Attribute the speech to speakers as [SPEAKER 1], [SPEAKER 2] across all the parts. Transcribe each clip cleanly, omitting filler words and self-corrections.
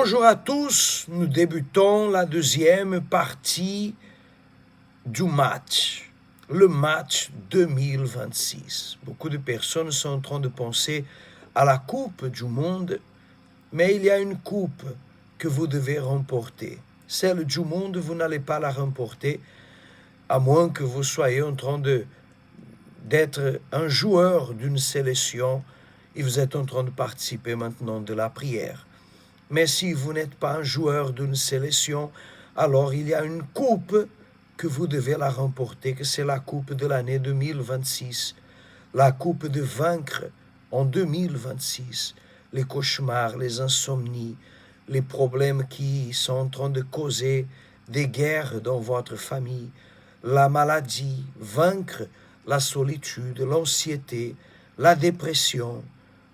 [SPEAKER 1] Bonjour à tous, nous débutons la deuxième partie du match, le match 2026. Beaucoup de personnes sont en train de penser à la Coupe du Monde, mais il y a une coupe que vous devez remporter. Celle du monde, vous n'allez pas la remporter, à moins que vous soyez en train d'être un joueur d'une sélection et vous êtes en train de participer maintenant de la prière. Mais si vous n'êtes pas un joueur d'une sélection, alors il y a une coupe que vous devez la remporter, que c'est la coupe de l'année 2026, la coupe de vaincre en 2026, les cauchemars, les insomnies, les problèmes qui sont en train de causer des guerres dans votre famille, la maladie, vaincre la solitude, l'anxiété, la dépression.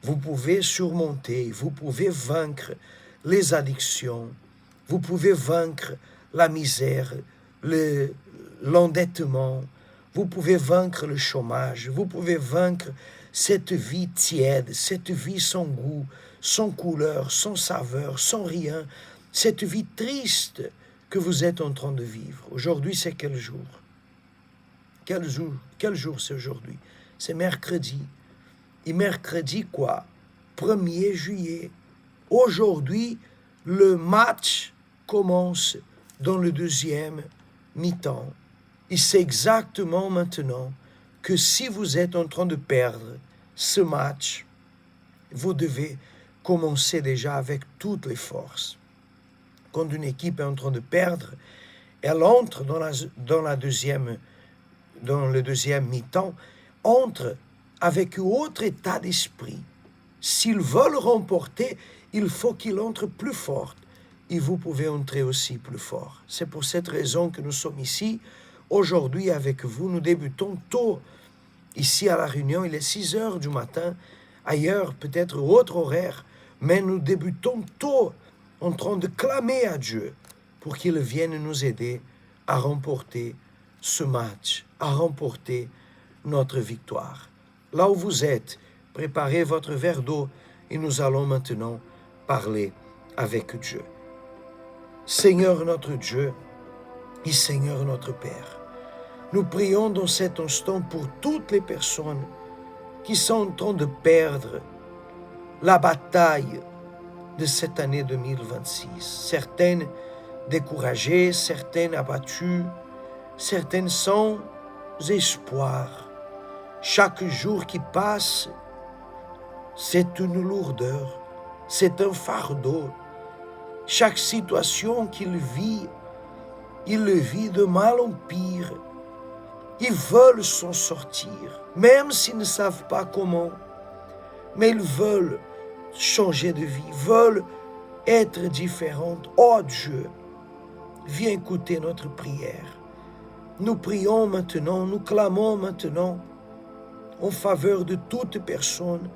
[SPEAKER 1] Vous pouvez surmonter, vous pouvez vaincre les addictions, vous pouvez vaincre la misère, l'endettement, vous pouvez vaincre le chômage, vous pouvez vaincre cette vie tiède, cette vie sans goût, sans couleur, sans saveur, sans rien, cette vie triste que vous êtes en train de vivre. Aujourd'hui, c'est quel jour? Quel jour c'est aujourd'hui? C'est mercredi. Et mercredi quoi? 1er juillet. Aujourd'hui, le match commence dans le deuxième mi-temps. Et c'est exactement maintenant que si vous êtes en train de perdre ce match, vous devez commencer déjà avec toutes les forces. Quand une équipe est en train de perdre, elle entre dans le deuxième mi-temps, entre avec un autre état d'esprit. S'ils veulent remporter, il faut qu'ils entrent plus fort et vous pouvez entrer aussi plus fort. C'est pour cette raison que nous sommes ici. Aujourd'hui avec vous, nous débutons tôt. Ici à La Réunion, il est 6 heures du matin. Ailleurs, peut-être autre horaire. Mais nous débutons tôt en train de clamer à Dieu pour qu'il vienne nous aider à remporter ce match, à remporter notre victoire. Là où vous êtes, préparez votre verre d'eau et nous allons maintenant parler avec Dieu. Seigneur notre Dieu et Seigneur notre Père, nous prions dans cet instant pour toutes les personnes qui sont en train de perdre la bataille de cette année 2026. Certaines découragées, certaines abattues, certaines sans espoir. Chaque jour qui passe, c'est une lourdeur, c'est un fardeau. Chaque situation qu'il vit, il le vit de mal en pire. Ils veulent s'en sortir, même s'ils ne savent pas comment. Mais ils veulent changer de vie, veulent être différents. Oh Dieu, viens écouter notre prière. Nous prions maintenant, nous clamons maintenant en faveur de toute personne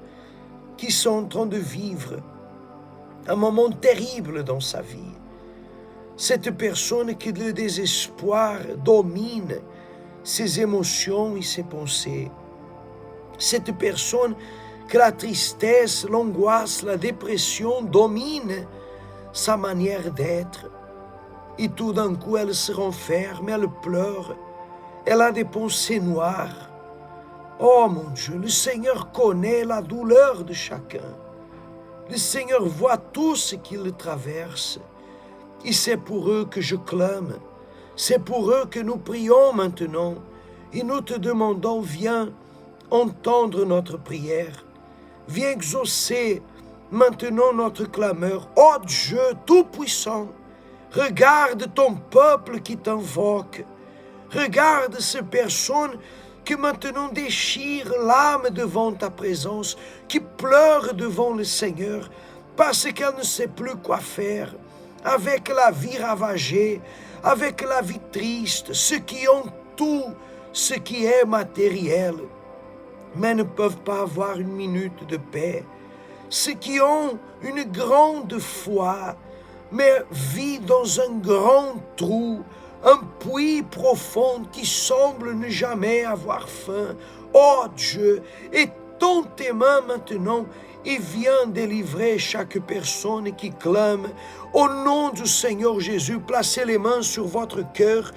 [SPEAKER 1] qui sont en train de vivre un moment terrible dans sa vie. Cette personne que le désespoir domine ses émotions et ses pensées. Cette personne que la tristesse, l'angoisse, la dépression domine sa manière d'être. Et tout d'un coup, elle se renferme, elle pleure, elle a des pensées noires. Oh mon Dieu, le Seigneur connaît la douleur de chacun. Le Seigneur voit tout ce qu'il traverse. Et c'est pour eux que je clame. C'est pour eux que nous prions maintenant. Et nous te demandons, viens entendre notre prière. Viens exaucer maintenant notre clameur. Oh Dieu Tout-Puissant, regarde ton peuple qui t'invoque. Regarde ces personnes qui maintenant déchirent l'âme devant ta présence, qui pleurent devant le Seigneur parce qu'elle ne sait plus quoi faire avec la vie ravagée, avec la vie triste, ceux qui ont tout ce qui est matériel, mais ne peuvent pas avoir une minute de paix, ceux qui ont une grande foi, mais vivent dans un grand trou, un puits profond qui semble ne jamais avoir fin. Oh Dieu, étends tes mains maintenant et viens délivrer chaque personne qui clame. Au nom du Seigneur Jésus, placez les mains sur votre cœur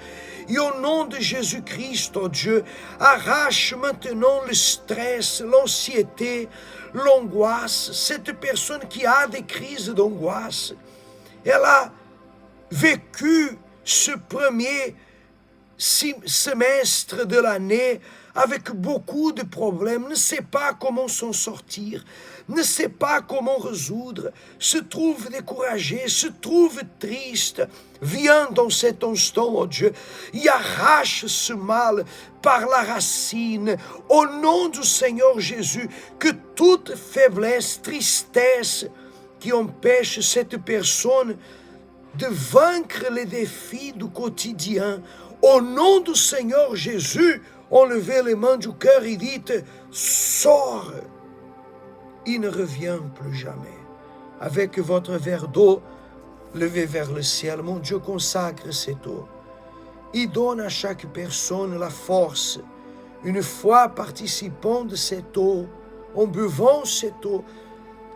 [SPEAKER 1] et au nom de Jésus-Christ, oh Dieu, arrache maintenant le stress, l'anxiété, l'angoisse. Cette personne qui a des crises d'angoisse, elle a vécu ce premier semestre de l'année avec beaucoup de problèmes, ne sait pas comment s'en sortir, ne sait pas comment résoudre, se trouve découragé, se trouve triste. Viens dans cet instant, oh Dieu, et arrache ce mal par la racine. Au nom du Seigneur Jésus, que toute faiblesse, tristesse qui empêche cette personne de vaincre les défis du quotidien, au nom du Seigneur Jésus, enlevez les mains du cœur et dites, sors. Il ne revient plus jamais. Avec votre verre d'eau, levez vers le ciel. Mon Dieu, consacre cette eau. Il donne à chaque personne la force. Une fois participant de cette eau, en buvant cette eau,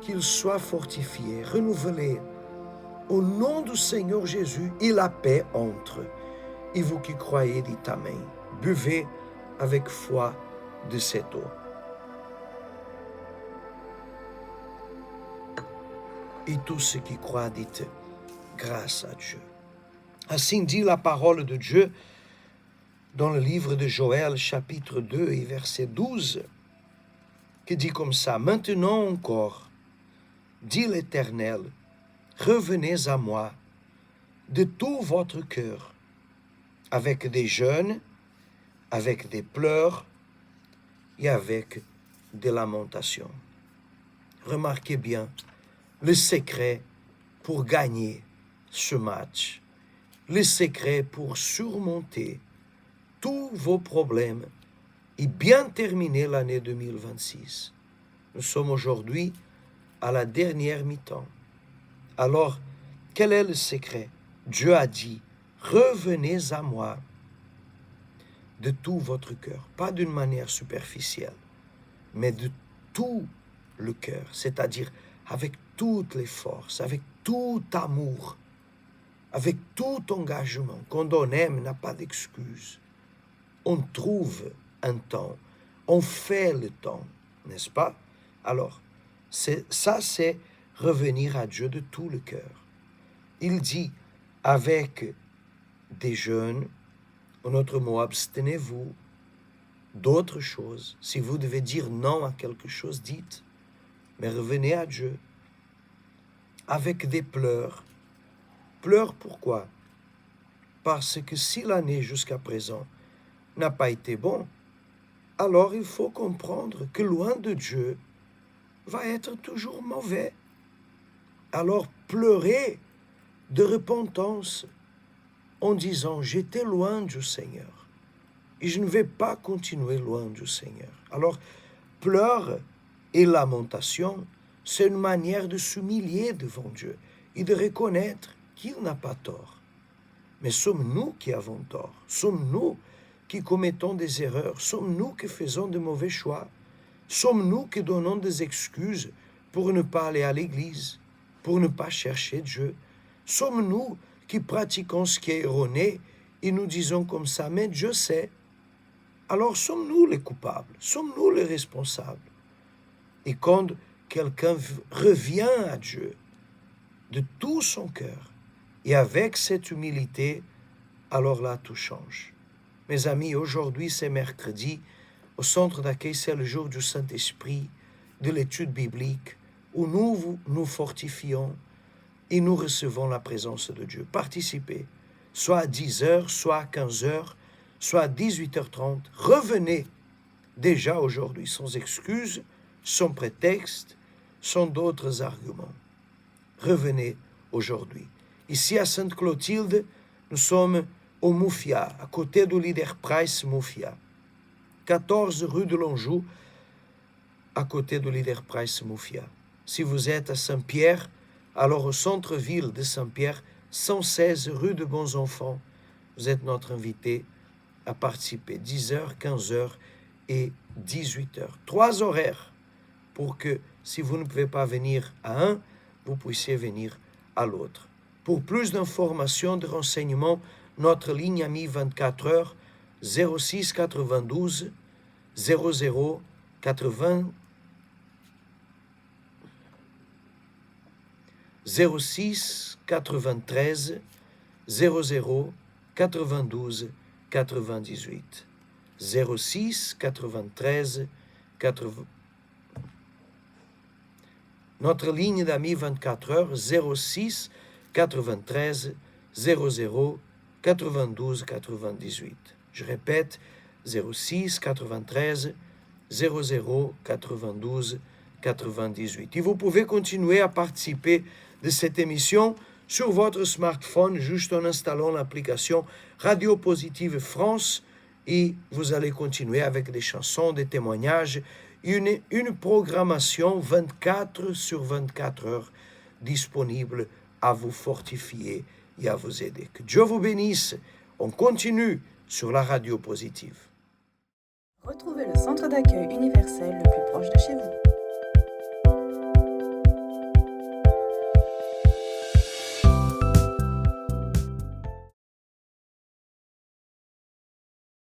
[SPEAKER 1] qu'il soit fortifié, renouvelé. Au nom du Seigneur Jésus, et la paix entre. Et vous qui croyez, dites Amen. Buvez avec foi de cette eau. Et tous ceux qui croient, dites grâce à Dieu. Ainsi dit la parole de Dieu dans le livre de Joël, chapitre 2 et verset 12, qui dit comme ça, « Maintenant encore, dit l'Éternel, revenez à moi de tout votre cœur, avec des jeûnes, avec des pleurs et avec des lamentations. » Remarquez bien le secret pour gagner ce match, le secret pour surmonter tous vos problèmes et bien terminer l'année 2026. Nous sommes aujourd'hui à la dernière mi-temps. Alors, quel est le secret? Dieu a dit, revenez à moi de tout votre cœur, pas d'une manière superficielle, mais de tout le cœur, c'est-à-dire avec toutes les forces, avec tout amour, avec tout engagement. Quand on aime, n'a pas d'excuse. On trouve un temps, on fait le temps, n'est-ce pas? Alors, c'est revenir à Dieu de tout le cœur. Il dit, avec des jeûnes, en autre mot, abstenez-vous d'autres choses. Si vous devez dire non à quelque chose, dites, mais revenez à Dieu. Avec des pleurs. Pleurs pourquoi? Parce que si l'année jusqu'à présent n'a pas été bon, alors il faut comprendre que loin de Dieu va être toujours mauvais. Alors pleurez de repentance en disant, j'étais loin du Seigneur et je ne vais pas continuer loin du Seigneur. Alors, pleurs et lamentation, c'est une manière de s'humilier devant Dieu et de reconnaître qu'il n'a pas tort. Mais sommes-nous qui avons tort? Sommes-nous qui commettons des erreurs? Sommes-nous qui faisons de mauvais choix? Sommes-nous qui donnons des excuses pour ne pas aller à l'église, pour ne pas chercher Dieu? Sommes-nous qui pratiquons ce qui est erroné et nous disons comme ça, mais Dieu sait. Alors sommes-nous les coupables? Sommes-nous les responsables? Et quand quelqu'un revient à Dieu de tout son cœur et avec cette humilité, alors là tout change. Mes amis, aujourd'hui c'est mercredi, au centre d'accueil c'est le jour du Saint-Esprit, de l'étude biblique, où nous nous fortifions et nous recevons la présence de Dieu. Participez, soit à 10h, soit à 15h, soit à 18h30. Revenez déjà aujourd'hui, sans excuse, sans prétexte, sans d'autres arguments. Revenez aujourd'hui. Ici à Sainte-Clotilde, nous sommes au Moufia, à côté du Leader Price Moufia. 14 rue de l'Anjou, à côté du Leader Price Moufia. Si vous êtes à Saint-Pierre, alors au centre-ville de Saint-Pierre, 116 rue de Bons Enfants, vous êtes notre invité à participer, 10h, 15h et 18h. 3 horaires pour que Si vous ne pouvez pas venir à un, vous puissiez venir à l'autre. Pour plus d'informations, de renseignements, notre ligne amie 24 heures 06 92 00 80 06 93 00 92 98 06 93 80. Notre ligne d'amis 24 heures 06 93 00 92 98. Je répète, 06 93 00 92 98. Et vous pouvez continuer à participer de cette émission sur votre smartphone, juste en installant l'application Radio Positive France, et vous allez continuer avec des chansons, des témoignages, une programmation 24 sur 24 heures disponible à vous fortifier et à vous aider. Que Dieu vous bénisse. On continue sur la Radio Positive.
[SPEAKER 2] Retrouvez le centre d'accueil universel le plus proche de chez vous.